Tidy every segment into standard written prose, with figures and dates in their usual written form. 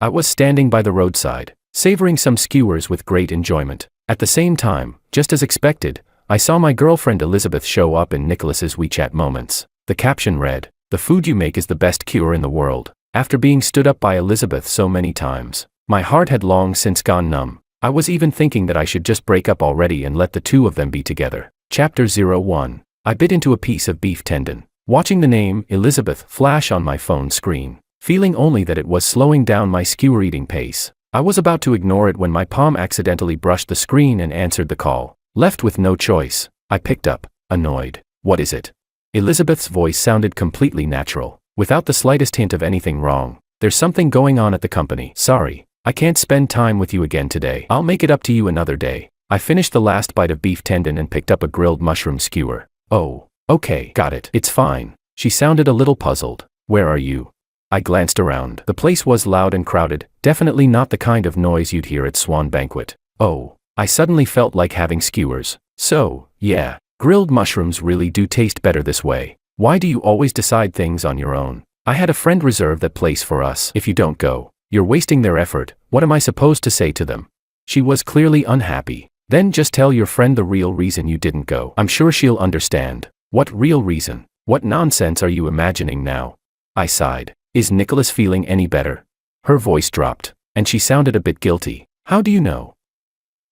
I was standing by the roadside, savoring some skewers with great enjoyment. At the same time, just as expected, I saw my girlfriend Elizabeth show up in Nicholas's WeChat moments. The caption read, "The food you make is the best cure in the world." After being stood up by Elizabeth so many times, my heart had long since gone numb. I was even thinking that I should just break up already and let the two of them be together. Chapter 01. I bit into a piece of beef tendon, watching the name, Elizabeth, flash on my phone screen, feeling only that it was slowing down my skewer eating pace. I was about to ignore it when my palm accidentally brushed the screen and answered the call. Left with no choice, I picked up, annoyed. "What is it?" Elizabeth's voice sounded completely natural, without the slightest hint of anything wrong. "There's something going on at the company. Sorry, I can't spend time with you again today. I'll make it up to you another day." I finished the last bite of beef tendon and picked up a grilled mushroom skewer. "Oh, okay, got it. It's fine." She sounded a little puzzled. "Where are you?" I glanced around. The place was loud and crowded, definitely not the kind of noise you'd hear at Swan Banquet. Oh, I suddenly felt like having skewers. So, yeah, grilled mushrooms really do taste better this way. Why do you always decide things on your own? I had a friend reserve that place for us. If you don't go, you're wasting their effort. What am I supposed to say to them? She was clearly unhappy. Then just tell your friend the real reason you didn't go. I'm sure she'll understand. What real reason? What nonsense are you imagining now? I sighed. Is Nicholas feeling any better? Her voice dropped, and she sounded a bit guilty. How do you know?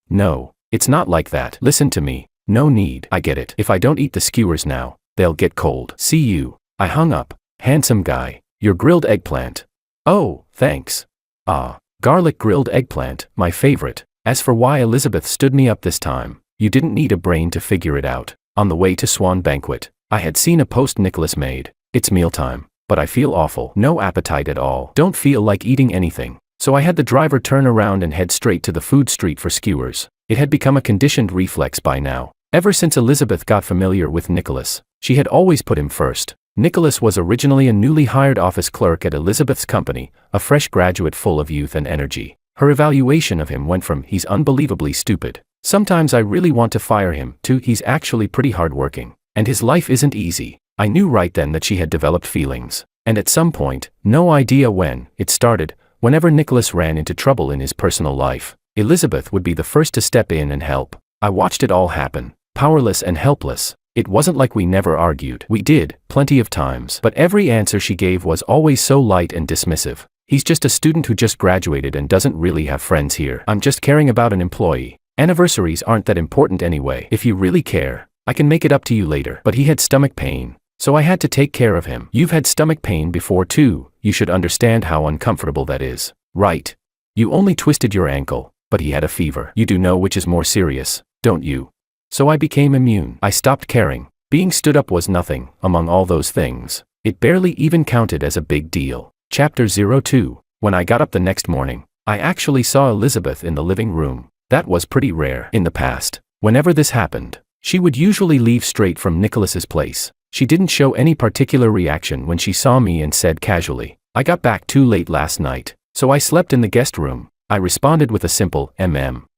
No, it's not like that. Listen to me. No need. I get it. If I don't eat the skewers now, they'll get cold. See you. I hung up. Handsome guy. Your grilled eggplant. Oh, thanks. Ah, garlic grilled eggplant, my favorite. As for why Elizabeth stood me up this time, you didn't need a brain to figure it out. On the way to Swan Banquet, I had seen a post Nicholas made. It's mealtime, but I feel awful. No appetite at all. Don't feel like eating anything. So I had the driver turn around and head straight to the food street for skewers. It had become a conditioned reflex by now. Ever since Elizabeth got familiar with Nicholas, she had always put him first. Nicholas was originally a newly hired office clerk at Elizabeth's company, a fresh graduate full of youth and energy. Her evaluation of him went from "he's unbelievably stupid, sometimes I really want to fire him," to "he's actually pretty hardworking, and his life isn't easy." I knew right then that she had developed feelings, and at some point, no idea when, it started. Whenever Nicholas ran into trouble in his personal life, Elizabeth would be the first to step in and help. I watched it all happen, powerless and helpless. It wasn't like we never argued. We did, plenty of times. But every answer she gave was always so light and dismissive. "He's just a student who just graduated and doesn't really have friends here. I'm just caring about an employee. Anniversaries aren't that important anyway. If you really care, I can make it up to you later." But he had stomach pain, so I had to take care of him. You've had stomach pain before too. You should understand how uncomfortable that is. Right? You only twisted your ankle, but he had a fever. You do know which is more serious, don't you? So I became immune. I stopped caring. Being stood up was nothing, among all those things. It barely even counted as a big deal. Chapter 02. When I got up the next morning, I actually saw Elizabeth in the living room. That was pretty rare. In the past, whenever this happened, she would usually leave straight from Nicholas's place. She didn't show any particular reaction when she saw me and said casually, "I got back too late last night, so I slept in the guest room." I responded with a simple,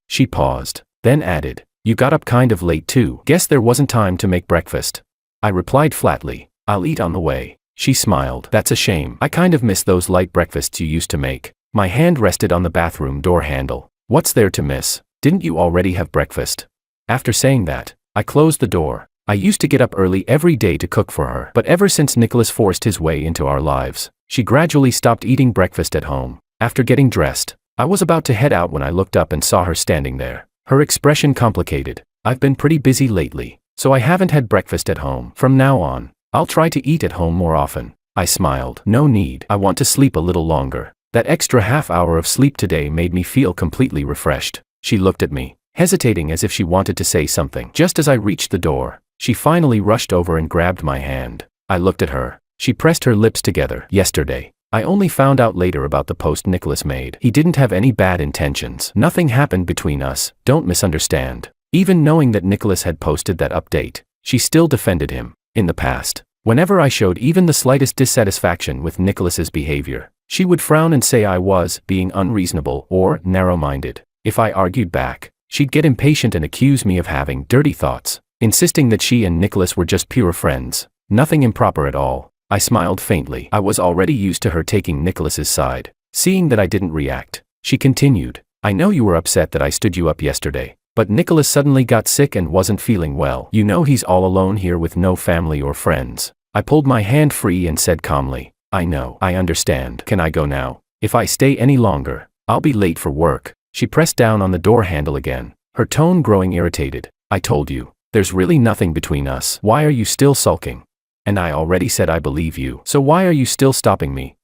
She paused, then added, "You got up kind of late too. Guess there wasn't time to make breakfast." I replied flatly, "I'll eat on the way." She smiled. "That's a shame. I kind of miss those light breakfasts you used to make." My hand rested on the bathroom door handle. "What's there to miss? Didn't you already have breakfast?" After saying that, I closed the door. I used to get up early every day to cook for her. But ever since Nicholas forced his way into our lives, she gradually stopped eating breakfast at home. After getting dressed, I was about to head out when I looked up and saw her standing there. Her expression complicated. "I've been pretty busy lately, so I haven't had breakfast at home. From now on, I'll try to eat at home more often." I smiled. "No need. I want to sleep a little longer." That extra half hour of sleep today made me feel completely refreshed. She looked at me, hesitating as if she wanted to say something. Just as I reached the door, she finally rushed over and grabbed my hand. I looked at her. She pressed her lips together. "Yesterday, I only found out later about the post Nicholas made. He didn't have any bad intentions. Nothing happened between us, don't misunderstand." Even knowing that Nicholas had posted that update, she still defended him. In the past, whenever I showed even the slightest dissatisfaction with Nicholas's behavior, she would frown and say I was being unreasonable or narrow-minded. If I argued back, she'd get impatient and accuse me of having dirty thoughts, insisting that she and Nicholas were just pure friends, nothing improper at all. I smiled faintly. I was already used to her taking Nicholas's side. Seeing that I didn't react, she continued, I know you were upset that I stood you up yesterday, but Nicholas suddenly got sick and wasn't feeling well. You know he's all alone here with no family or friends. I pulled my hand free and said calmly, I know, I understand. Can I go now? If I stay any longer, I'll be late for work. She pressed down on the door handle again, her tone growing irritated. I told you, there's really nothing between us. Why are you still sulking? And I already said I believe you. So why are you still stopping me?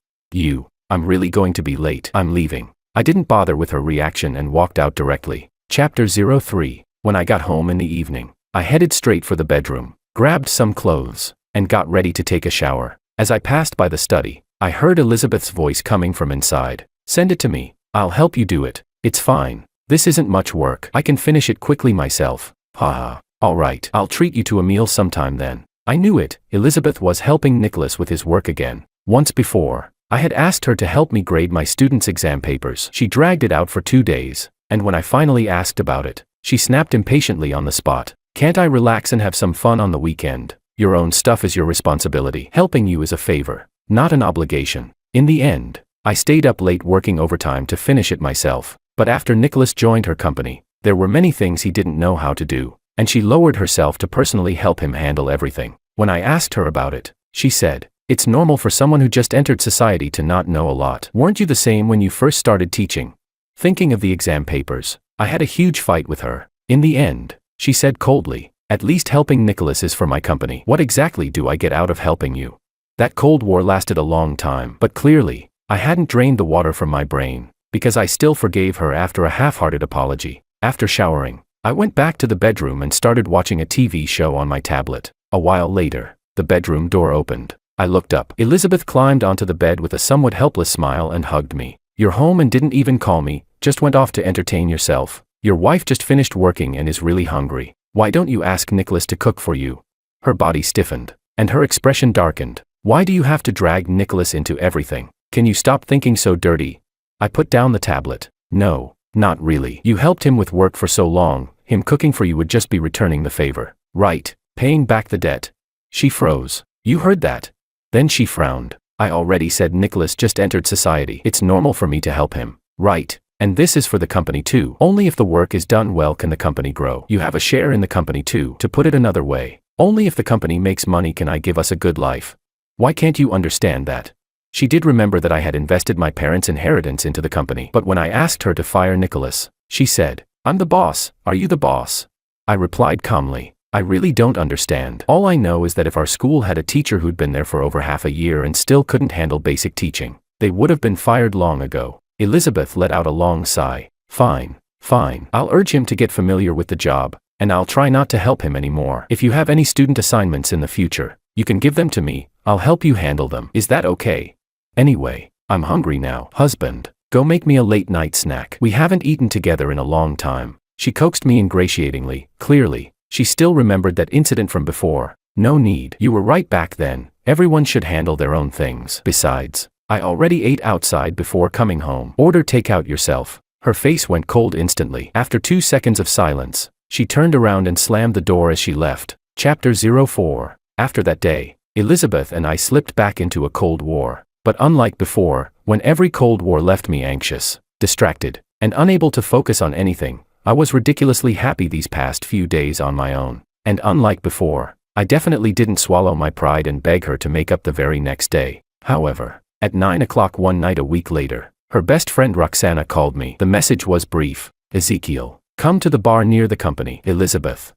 I'm really going to be late. I'm leaving. I didn't bother with her reaction and walked out directly. Chapter 03. When I got home in the evening, I headed straight for the bedroom, grabbed some clothes, and got ready to take a shower. As I passed by the study, I heard Elizabeth's voice coming from inside. Send it to me. I'll help you do it. It's fine. This isn't much work. I can finish it quickly myself. Haha. Alright, I'll treat you to a meal sometime then. I knew it. Elizabeth was helping Nicholas with his work again. Once before, I had asked her to help me grade my students' exam papers. She dragged it out for 2 days, and when I finally asked about it, she snapped impatiently on the spot. Can't I relax and have some fun on the weekend? Your own stuff is your responsibility. Helping you is a favor, not an obligation. In the end, I stayed up late working overtime to finish it myself, but after Nicholas joined her company, there were many things he didn't know how to do, and she lowered herself to personally help him handle everything. When I asked her about it, she said, it's normal for someone who just entered society to not know a lot. Weren't you the same when you first started teaching? Thinking of the exam papers, I had a huge fight with her. In the end, she said coldly, at least helping Nicholas is for my company. What exactly do I get out of helping you? That Cold War lasted a long time, but clearly, I hadn't drained the water from my brain, because I still forgave her after a half-hearted apology. After showering, I went back to the bedroom and started watching a TV show on my tablet. A while later, the bedroom door opened. I looked up. Elizabeth climbed onto the bed with a somewhat helpless smile and hugged me. You're home and didn't even call me, just went off to entertain yourself. Your wife just finished working and is really hungry. Why don't you ask Nicholas to cook for you? Her body stiffened, and her expression darkened. Why do you have to drag Nicholas into everything? Can you stop thinking so dirty? I put down the tablet. No, not really. You helped him with work for so long, him cooking for you would just be returning the favor. Right, paying back the debt. She froze. You heard that? Then she frowned. I already said Nicholas just entered society. It's normal for me to help him. Right, and this is for the company too. Only if the work is done well can the company grow. You have a share in the company too. To put it another way, only if the company makes money can I give us a good life. Why can't you understand that? She did remember that I had invested my parents' inheritance into the company. But when I asked her to fire Nicholas, she said, I'm the boss. Are you the boss? I replied calmly, I really don't understand. All I know is that if our school had a teacher who'd been there for over half a year and still couldn't handle basic teaching, they would have been fired long ago. Elizabeth let out a long sigh. Fine. I'll urge him to get familiar with the job, and I'll try not to help him anymore. If you have any student assignments in the future, you can give them to me. I'll help you handle them. Is that okay? Anyway, I'm hungry now. Husband, go make me a late-night snack. We haven't eaten together in a long time. She coaxed me ingratiatingly. Clearly, she still remembered that incident from before. No need. You were right back then. Everyone should handle their own things. Besides, I already ate outside before coming home. Order takeout yourself. Her face went cold instantly. After 2 seconds of silence, she turned around and slammed the door as she left. Chapter 04. After that day, Elizabeth and I slipped back into a Cold War. But unlike before, when every Cold War left me anxious, distracted, and unable to focus on anything, I was ridiculously happy these past few days on my own. And unlike before, I definitely didn't swallow my pride and beg her to make up the very next day. However, at 9 o'clock one night a week later, her best friend Roxana called me. The message was brief. Ezekiel, come to the bar near the company. Elizabeth.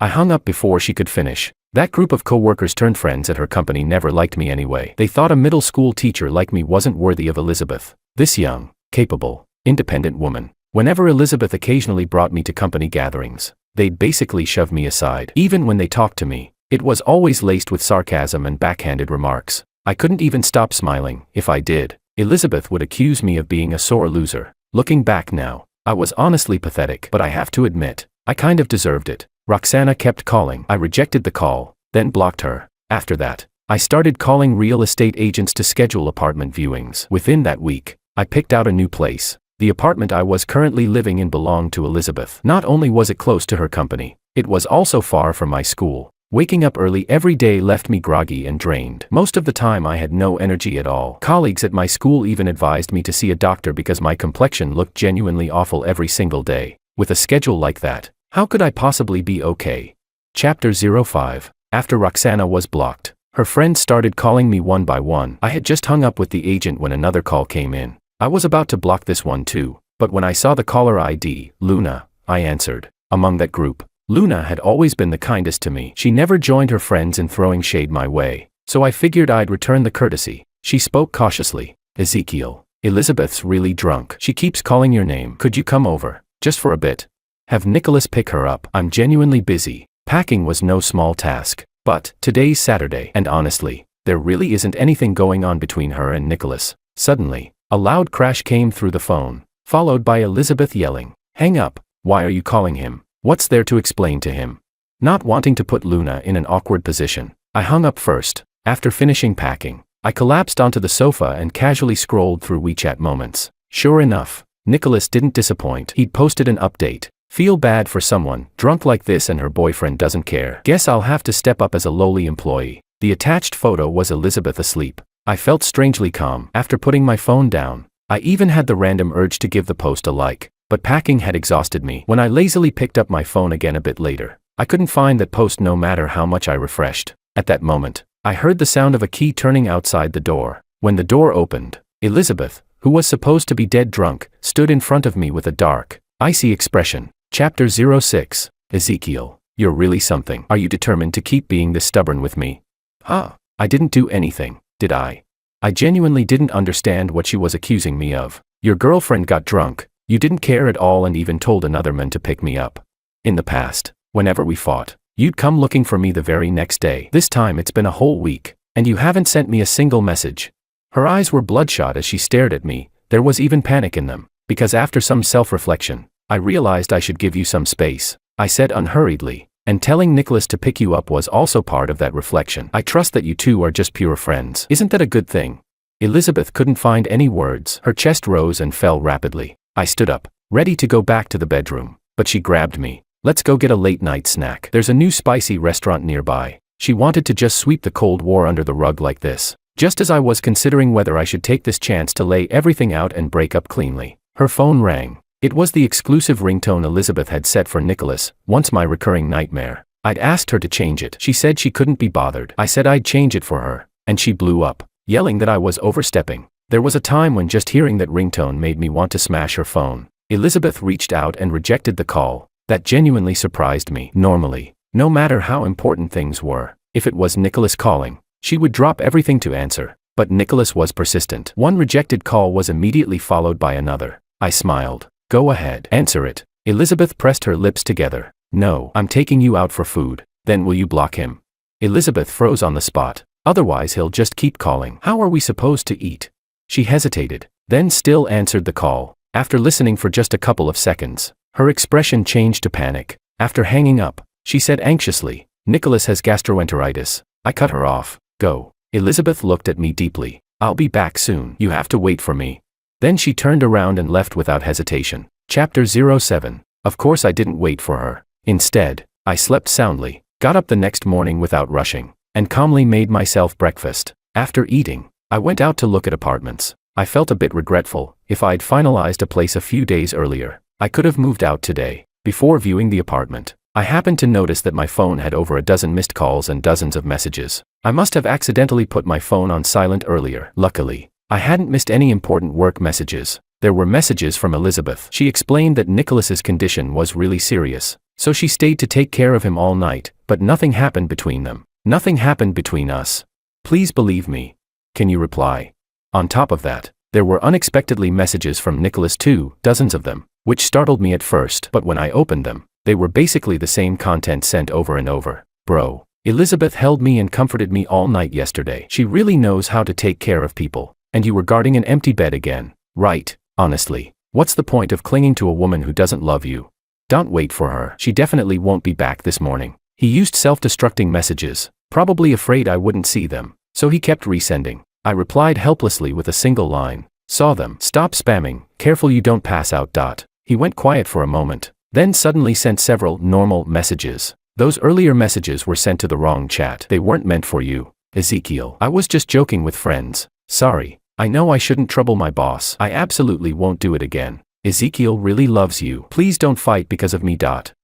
I hung up before she could finish. That group of co-workers turned friends at her company never liked me anyway. They thought a middle school teacher like me wasn't worthy of Elizabeth. This young, capable, independent woman. Whenever Elizabeth occasionally brought me to company gatherings, they'd basically shove me aside. Even when they talked to me, it was always laced with sarcasm and backhanded remarks. I couldn't even stop smiling. If I did, Elizabeth would accuse me of being a sore loser. Looking back now, I was honestly pathetic, but I have to admit, I kind of deserved it. Roxana kept calling. I rejected the call, then blocked her. After that, I started calling real estate agents to schedule apartment viewings. Within that week, I picked out a new place. The apartment I was currently living in belonged to Elizabeth. Not only was it close to her company, it was also far from my school. Waking up early every day left me groggy and drained. Most of the time I had no energy at all. Colleagues at my school even advised me to see a doctor because my complexion looked genuinely awful every single day. With a schedule like that, how could I possibly be okay? Chapter 05. After Roxana was blocked, her friends started calling me one by one. I had just hung up with the agent when another call came in. I was about to block this one too, but when I saw the caller ID, Luna, I answered. Among that group, Luna had always been the kindest to me. She never joined her friends in throwing shade my way, so I figured I'd return the courtesy. She spoke cautiously. Ezekiel, Elizabeth's really drunk. She keeps calling your name. Could you come over, just for a bit? Have Nicholas pick her up. I'm genuinely busy. Packing was no small task, but today's Saturday, and honestly, there really isn't anything going on between her and Nicholas. Suddenly, a loud crash came through the phone, followed by Elizabeth yelling, "Hang up, why are you calling him? What's there to explain to him?" Not wanting to put Luna in an awkward position, I hung up first. After finishing packing, I collapsed onto the sofa and casually scrolled through WeChat moments. Sure enough, Nicholas didn't disappoint. He'd posted an update. Feel bad for someone drunk like this and her boyfriend doesn't care. Guess I'll have to step up as a lowly employee. The attached photo was Elizabeth asleep. I felt strangely calm. After putting my phone down, I even had the random urge to give the post a like. But packing had exhausted me. When I lazily picked up my phone again a bit later, I couldn't find that post no matter how much I refreshed. At that moment, I heard the sound of a key turning outside the door. When the door opened, Elizabeth, who was supposed to be dead drunk, stood in front of me with a dark, icy expression. Chapter 06. Ezekiel, you're really something. Are you determined to keep being this stubborn with me? I didn't do anything, did I? I genuinely didn't understand what she was accusing me of. Your girlfriend got drunk. You didn't care at all and even told another man to pick me up. In the past, whenever we fought, you'd come looking for me the very next day. This time it's been a whole week, and you haven't sent me a single message. Her eyes were bloodshot as she stared at me. There was even panic in them, because after some self-reflection, I realized I should give you some space. I said unhurriedly, and telling Nicholas to pick you up was also part of that reflection. I trust that you two are just pure friends. Isn't that a good thing? Elizabeth couldn't find any words. Her chest rose and fell rapidly. I stood up, ready to go back to the bedroom, but she grabbed me. Let's go get a late-night snack. There's a new spicy restaurant nearby. She wanted to just sweep the Cold War under the rug like this. Just as I was considering whether I should take this chance to lay everything out and break up cleanly, her phone rang. It was the exclusive ringtone Elizabeth had set for Nicholas, once my recurring nightmare. I'd asked her to change it. She said she couldn't be bothered. I said I'd change it for her, and she blew up, yelling that I was overstepping. There was a time when just hearing that ringtone made me want to smash her phone. Elizabeth reached out and rejected the call. That genuinely surprised me. Normally, no matter how important things were, if it was Nicholas calling, she would drop everything to answer. But Nicholas was persistent. One rejected call was immediately followed by another. I smiled. Go ahead. Answer it. Elizabeth pressed her lips together. No, I'm taking you out for food. Then will you block him? Elizabeth froze on the spot. Otherwise he'll just keep calling. How are we supposed to eat? She hesitated, then still answered the call. After listening for just a couple of seconds, her expression changed to panic. After hanging up, she said anxiously, Nicholas has gastroenteritis. I cut her off. Go. Elizabeth looked at me deeply. I'll be back soon. You have to wait for me. Then she turned around and left without hesitation. Chapter 07. Of course I didn't wait for her. Instead, I slept soundly, got up the next morning without rushing, and calmly made myself breakfast. After eating, I went out to look at apartments. I felt a bit regretful. If I'd finalized a place a few days earlier, I could have moved out today. Before viewing the apartment, I happened to notice that my phone had over a dozen missed calls and dozens of messages. I must have accidentally put my phone on silent earlier. Luckily, I hadn't missed any important work messages. There were messages from Elizabeth. She explained that Nicholas's condition was really serious, so she stayed to take care of him all night, but nothing happened between them. Nothing happened between us. Please believe me. Can you reply? On top of that, there were unexpectedly messages from Nicholas too, dozens of them, which startled me at first, but when I opened them, they were basically the same content sent over and over. Bro, Elizabeth held me and comforted me all night yesterday. She really knows how to take care of people. And you were guarding an empty bed again, right? Honestly, what's the point of clinging to a woman who doesn't love you? Don't wait for her. She definitely won't be back this morning. He used self-destructing messages, probably afraid I wouldn't see them, so he kept resending. I replied helplessly with a single line. Saw them. Stop spamming. Careful you don't pass out. He went quiet for a moment, then suddenly sent several normal messages. Those earlier messages were sent to the wrong chat. They weren't meant for you, Ezekiel. I was just joking with friends. Sorry. I know I shouldn't trouble my boss. I absolutely won't do it again. Ezekiel really loves you. Please don't fight because of me.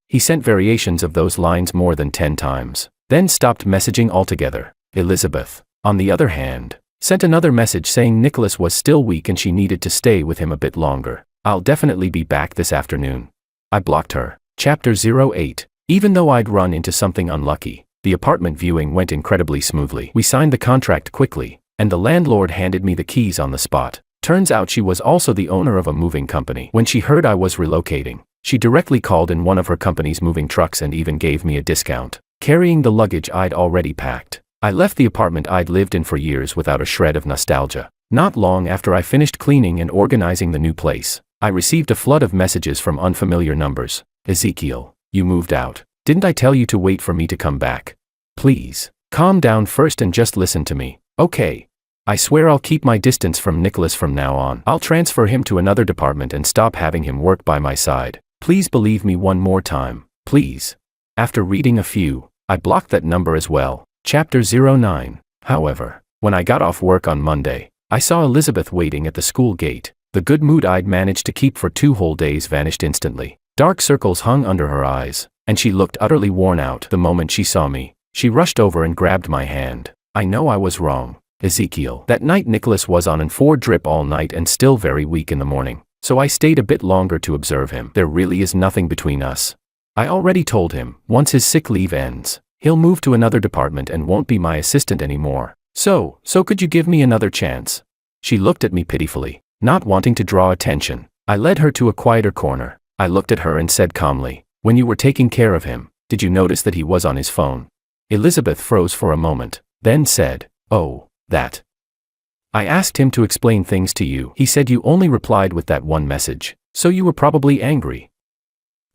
He sent variations of those lines more than 10 times. Then stopped messaging altogether. Elizabeth, on the other hand, sent another message saying Nicholas was still weak and she needed to stay with him a bit longer. I'll definitely be back this afternoon. I blocked her. Chapter 08. Even though I'd run into something unlucky, the apartment viewing went incredibly smoothly. We signed the contract quickly, and the landlord handed me the keys on the spot. Turns out she was also the owner of a moving company. When she heard I was relocating, she directly called in one of her company's moving trucks and even gave me a discount, carrying the luggage I'd already packed. I left the apartment I'd lived in for years without a shred of nostalgia. Not long after I finished cleaning and organizing the new place, I received a flood of messages from unfamiliar numbers. Ezekiel, you moved out. Didn't I tell you to wait for me to come back? Please, calm down first and just listen to me, okay? I swear I'll keep my distance from Nicholas from now on. I'll transfer him to another department and stop having him work by my side. Please believe me one more time, please. After reading a few, I blocked that number as well. Chapter 09. However, when I got off work on Monday, I saw Elizabeth waiting at the school gate. The good mood I'd managed to keep for 2 whole days vanished instantly. Dark circles hung under her eyes, and she looked utterly worn out. The moment she saw me, she rushed over and grabbed my hand. I know I was wrong, Ezekiel. That night Nicholas was on an 4-drip all night and still very weak in the morning, so I stayed a bit longer to observe him. There really is nothing between us. I already told him, once his sick leave ends, he'll move to another department and won't be my assistant anymore. So could you give me another chance? She looked at me pitifully, not wanting to draw attention. I led her to a quieter corner. I looked at her and said calmly, when you were taking care of him, did you notice that he was on his phone? Elizabeth froze for a moment, then said, oh, that. I asked him to explain things to you. He said you only replied with that one message, so you were probably angry.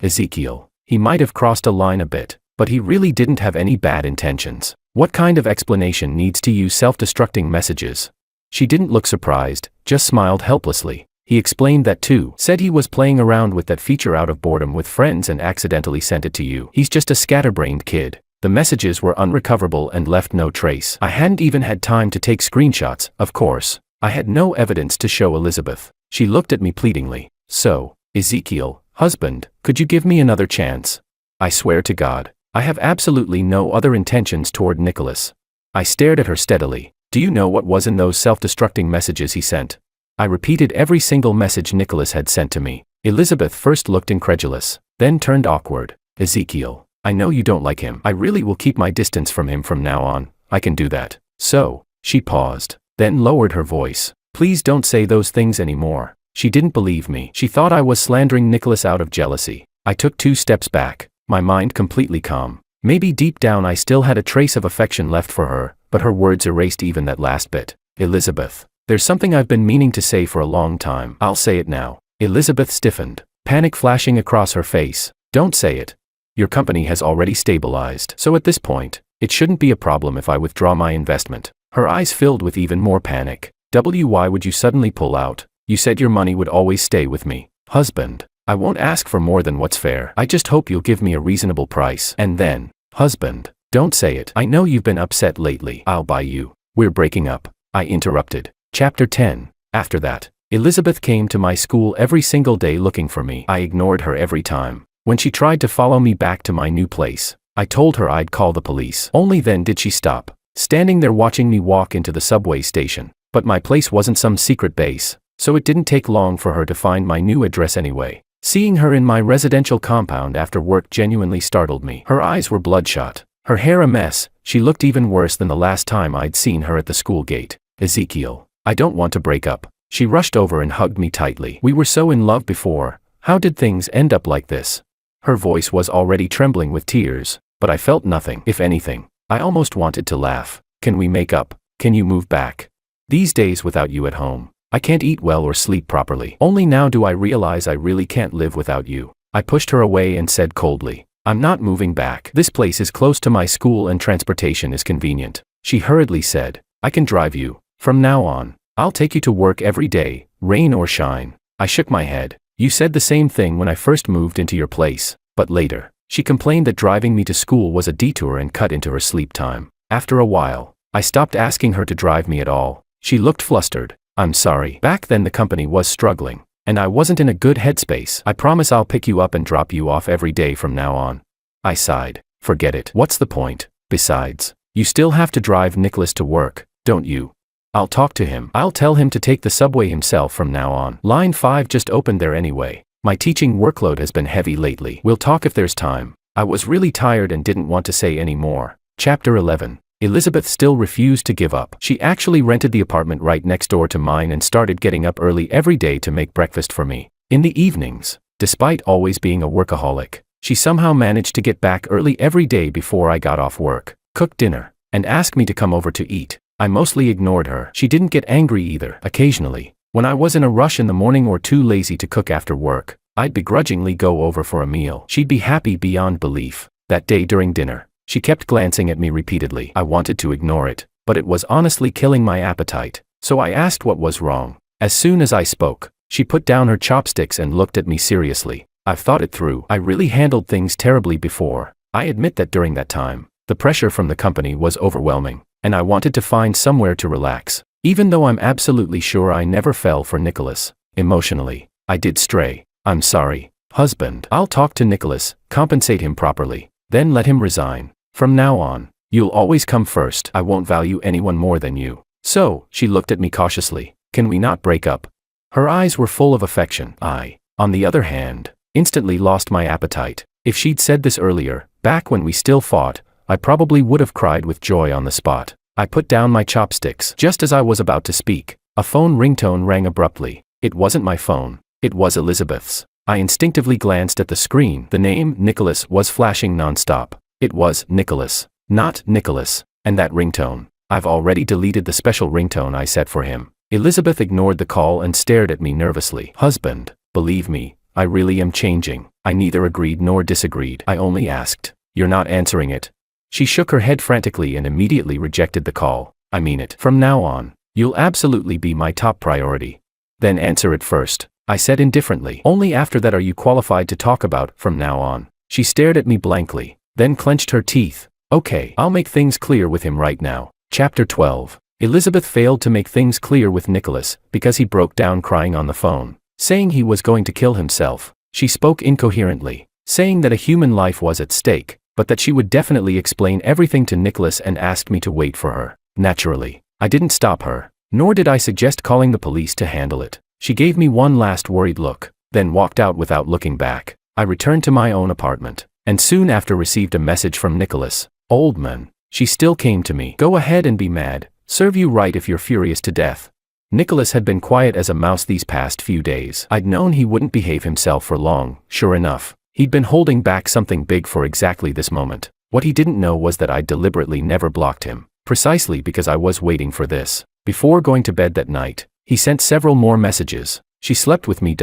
Ezekiel, he might have crossed a line a bit, but he really didn't have any bad intentions. What kind of explanation needs to use self-destructing messages? She didn't look surprised, just smiled helplessly. He explained that too, said he was playing around with that feature out of boredom with friends and accidentally sent it to you. He's just a scatterbrained kid. The messages were unrecoverable and left no trace. I hadn't even had time to take screenshots, of course. I had no evidence to show Elizabeth. She looked at me pleadingly. So, Ezekiel, husband, could you give me another chance? I swear to God, I have absolutely no other intentions toward Nicholas. I stared at her steadily. Do you know what was in those self-destructing messages he sent? I repeated every single message Nicholas had sent to me. Elizabeth first looked incredulous, then turned awkward. Ezekiel, I know you don't like him. I really will keep my distance from him from now on. I can do that. So, she paused, then lowered her voice. Please don't say those things anymore. She didn't believe me. She thought I was slandering Nicholas out of jealousy. I took 2 steps back, my mind completely calm. Maybe deep down I still had a trace of affection left for her, but her words erased even that last bit. Elizabeth, there's something I've been meaning to say for a long time. I'll say it now. Elizabeth stiffened, panic flashing across her face. Don't say it. Your company has already stabilized, so at this point, it shouldn't be a problem if I withdraw my investment. Her eyes filled with even more panic. Why would you suddenly pull out? You said your money would always stay with me. Husband, I won't ask for more than what's fair. I just hope you'll give me a reasonable price. And then, husband, don't say it. I know you've been upset lately. I'll buy you. We're breaking up. I interrupted. Chapter 10. After that, Elizabeth came to my school every single day looking for me. I ignored her every time. When she tried to follow me back to my new place, I told her I'd call the police. Only then did she stop, standing there watching me walk into the subway station. But my place wasn't some secret base, so it didn't take long for her to find my new address anyway. Seeing her in my residential compound after work genuinely startled me. Her eyes were bloodshot, her hair a mess. She looked even worse than the last time I'd seen her at the school gate. Ezekiel, I don't want to break up. She rushed over and hugged me tightly. We were so in love before. How did things end up like this? Her voice was already trembling with tears, but I felt nothing. If anything, I almost wanted to laugh. Can we make up? Can you move back? These days without you at home, I can't eat well or sleep properly. Only now do I realize I really can't live without you. I pushed her away and said coldly, I'm not moving back. This place is close to my school and transportation is convenient. She hurriedly said, I can drive you. From now on, I'll take you to work every day, rain or shine. I shook my head. You said the same thing when I first moved into your place, but later, She complained that driving me to school was a detour and cut into her sleep time. After a while, I stopped asking her to drive me at all. She looked flustered. I'm sorry. Back then the company was struggling, and I wasn't in a good headspace. I promise I'll pick you up and drop you off every day from now on. I sighed. Forget it. What's the point? Besides, you still have to drive Nicholas to work, don't you? I'll talk to him. I'll tell him to take the subway himself from now on. Line 5 just opened there anyway. My teaching workload has been heavy lately. We'll talk if there's time. I was really tired and didn't want to say any more. Chapter 11. Elizabeth still refused to give up. She actually rented the apartment right next door to mine and started getting up early every day to make breakfast for me. In the evenings, despite always being a workaholic, she somehow managed to get back early every day before I got off work, cook dinner, and ask me to come over to eat. I mostly ignored her. She didn't get angry either. Occasionally, when I was in a rush in the morning or too lazy to cook after work, I'd begrudgingly go over for a meal. She'd be happy beyond belief. That day during dinner, she kept glancing at me repeatedly. I wanted to ignore it, but it was honestly killing my appetite, so I asked what was wrong. As soon as I spoke, she put down her chopsticks and looked at me seriously. I've thought it through. I really handled things terribly before. I admit that during that time, the pressure from the company was overwhelming, and I wanted to find somewhere to relax. Even though I'm absolutely sure I never fell for Nicholas, emotionally, I did stray. I'm sorry, husband. I'll talk to Nicholas, compensate him properly, then let him resign. From now on, you'll always come first. I won't value anyone more than you. So, she looked at me cautiously. Can we not break up? Her eyes were full of affection. I, on the other hand, instantly lost my appetite. If she'd said this earlier, back when we still fought, I probably would have cried with joy on the spot. I put down my chopsticks. Just as I was about to speak, a phone ringtone rang abruptly. It wasn't my phone. It was Elizabeth's. I instinctively glanced at the screen. The name Nicholas was flashing nonstop. It was Nicholas, not Nicholas, and that ringtone. I've already deleted the special ringtone I set for him. Elizabeth ignored the call and stared at me nervously. Husband, believe me, I really am changing. I neither agreed nor disagreed. I only asked. You're not answering it. She shook her head frantically and immediately rejected the call. I mean it. From now on, you'll absolutely be my top priority. Then answer it first, I said indifferently. Only after that are you qualified to talk about from now on. She stared at me blankly, then clenched her teeth. Okay, I'll make things clear with him right now. Chapter 12. Elizabeth failed to make things clear with Nicholas because he broke down crying on the phone, saying he was going to kill himself. She spoke incoherently, saying that a human life was at stake, but that she would definitely explain everything to Nicholas and asked me to wait for her. Naturally, I didn't stop her, nor did I suggest calling the police to handle it. She gave me one last worried look, then walked out without looking back. I returned to my own apartment, and soon after received a message from Nicholas. Old man. She still came to me. Go ahead and be mad. Serve you right if you're furious to death. Nicholas had been quiet as a mouse these past few days. I'd known he wouldn't behave himself for long. Sure enough, he'd been holding back something big for exactly this moment. What he didn't know was that I deliberately never blocked him, precisely because I was waiting for this. Before going to bed that night, he sent several more messages. She slept with me.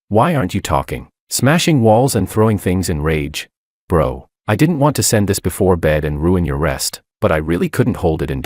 Why aren't you talking? Smashing walls and throwing things in rage. Bro, I didn't want to send this before bed and ruin your rest, but I really couldn't hold it in.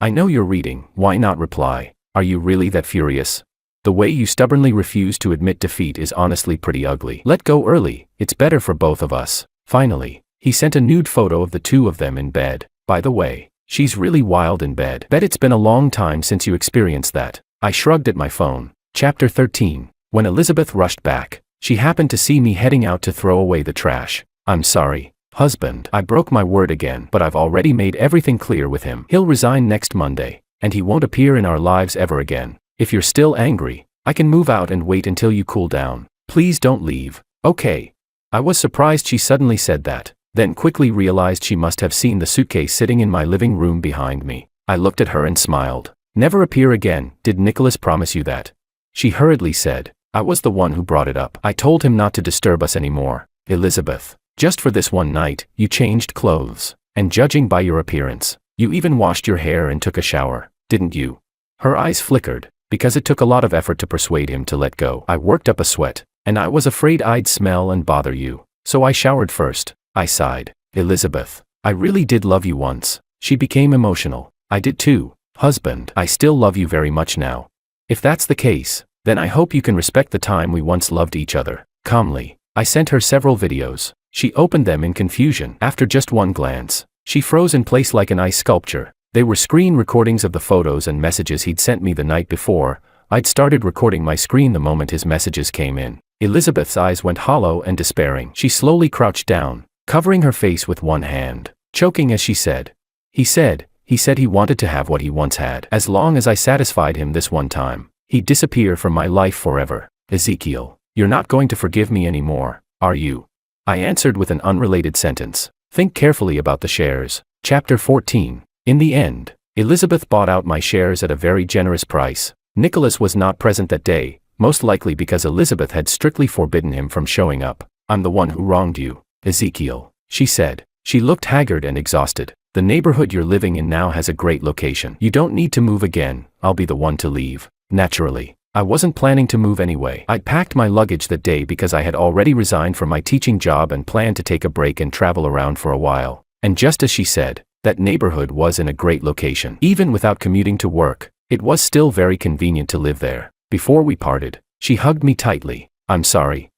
I know you're reading. Why not reply? Are you really that furious? The way you stubbornly refuse to admit defeat is honestly pretty ugly. Let go early. It's better for both of us. Finally, he sent a nude photo of the two of them in bed. By the way, she's really wild in bed. Bet it's been a long time since you experienced that. I shrugged at my phone. Chapter 13. When Elizabeth rushed back, she happened to see me heading out to throw away the trash. I'm sorry, husband. I broke my word again, but I've already made everything clear with him. He'll resign next Monday, and he won't appear in our lives ever again. If you're still angry, I can move out and wait until you cool down. Please don't leave. Okay. I was surprised she suddenly said that, then quickly realized she must have seen the suitcase sitting in my living room behind me. I looked at her and smiled. Never appear again. Did Nicholas promise you that? She hurriedly said. I was the one who brought it up. I told him not to disturb us anymore. Elizabeth, just for this one night, you changed clothes, and judging by your appearance, you even washed your hair and took a shower, didn't you? Her eyes flickered, because it took a lot of effort to persuade him to let go. I worked up a sweat, and I was afraid I'd smell and bother you, so I showered first. I sighed. Elizabeth, I really did love you once. She became emotional. I did too. Husband, I still love you very much now. If that's the case, then I hope you can respect the time we once loved each other. Calmly, I sent her several videos, She opened them in confusion. After just one glance, she froze in place like an ice sculpture. They were screen recordings of the photos and messages he'd sent me the night before. I'd started recording my screen the moment his messages came in. Elizabeth's eyes went hollow and despairing. She slowly crouched down, covering her face with one hand, choking as she said, He said he wanted to have what he once had. As long as I satisfied him this one time, he'd disappear from my life forever. Ezekiel, you're not going to forgive me anymore, are you? I answered with an unrelated sentence. Think carefully about the shares. Chapter 14. In the end, Elizabeth bought out my shares at a very generous price. Nicholas was not present that day, most likely because Elizabeth had strictly forbidden him from showing up. I'm the one who wronged you, Ezekiel, she said. She looked haggard and exhausted. The neighborhood you're living in now has a great location. You don't need to move again. I'll be the one to leave. Naturally, I wasn't planning to move anyway. I'd packed my luggage that day because I had already resigned from my teaching job and planned to take a break and travel around for a while. And just as she said, that neighborhood was in a great location. Even without commuting to work, it was still very convenient to live there. Before we parted, she hugged me tightly. I'm sorry.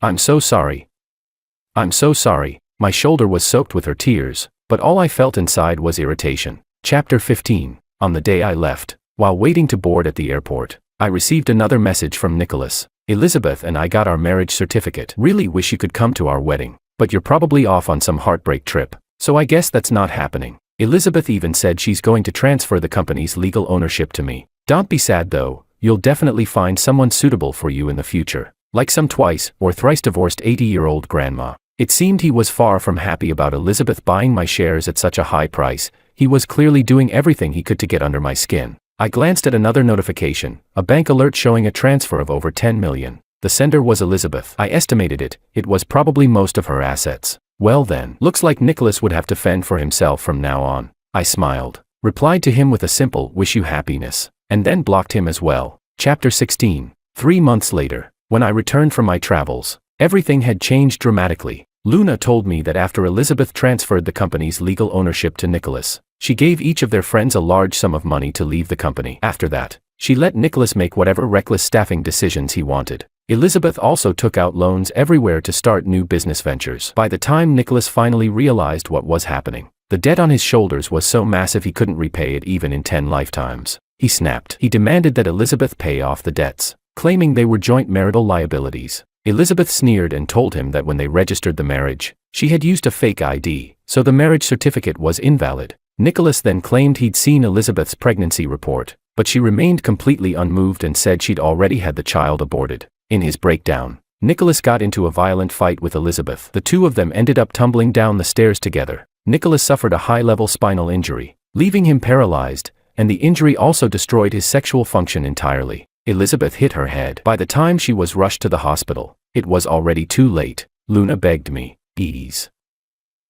I'm so sorry. I'm so sorry. My shoulder was soaked with her tears, but all I felt inside was irritation. Chapter 15. On the day I left, while waiting to board at the airport, I received another message from Nicholas. Elizabeth and I got our marriage certificate. Really wish you could come to our wedding, but you're probably off on some heartbreak trip, so I guess that's not happening. Elizabeth even said she's going to transfer the company's legal ownership to me. Don't be sad though, you'll definitely find someone suitable for you in the future, like some twice or thrice divorced 80-year-old grandma. It seemed he was far from happy about Elizabeth buying my shares at such a high price. He was clearly doing everything he could to get under my skin. I glanced at another notification, a bank alert showing a transfer of over 10 million. The sender was Elizabeth. I estimated it was probably most of her assets. Well then, looks like Nicholas would have to fend for himself from now on. I smiled, replied to him with a simple wish you happiness, and then blocked him as well. Chapter 16. 3 months later, when I returned from my travels, everything had changed dramatically. Luna told me that after Elizabeth transferred the company's legal ownership to Nicholas, she gave each of their friends a large sum of money to leave the company. After that, she let Nicholas make whatever reckless staffing decisions he wanted. Elizabeth also took out loans everywhere to start new business ventures. By the time Nicholas finally realized what was happening, the debt on his shoulders was so massive he couldn't repay it even in 10 lifetimes. He snapped. He demanded that Elizabeth pay off the debts, claiming they were joint marital liabilities. Elizabeth sneered and told him that when they registered the marriage, she had used a fake ID, so the marriage certificate was invalid. Nicholas then claimed he'd seen Elizabeth's pregnancy report, but she remained completely unmoved and said she'd already had the child aborted. In his breakdown, Nicholas got into a violent fight with Elizabeth. The two of them ended up tumbling down the stairs together. Nicholas suffered a high-level spinal injury, leaving him paralyzed, and the injury also destroyed his sexual function entirely. Elizabeth hit her head. By the time she was rushed to the hospital, it was already too late. Luna begged me, "Please,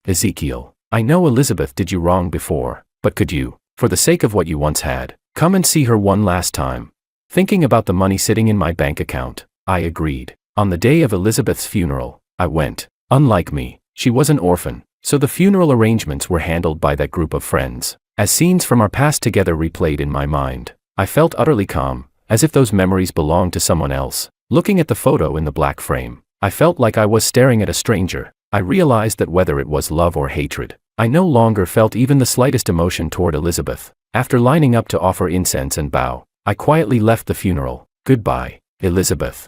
Ezekiel, I know Elizabeth did you wrong before, but could you, for the sake of what you once had, come and see her one last time?" Thinking about the money sitting in my bank account, I agreed. On the day of Elizabeth's funeral, I went. Unlike me, she was an orphan, so the funeral arrangements were handled by that group of friends. As scenes from our past together replayed in my mind, I felt utterly calm, as if those memories belonged to someone else. Looking at the photo in the black frame, I felt like I was staring at a stranger. I realized that whether it was love or hatred, I no longer felt even the slightest emotion toward Elizabeth. After lining up to offer incense and bow, I quietly left the funeral. Goodbye, Elizabeth.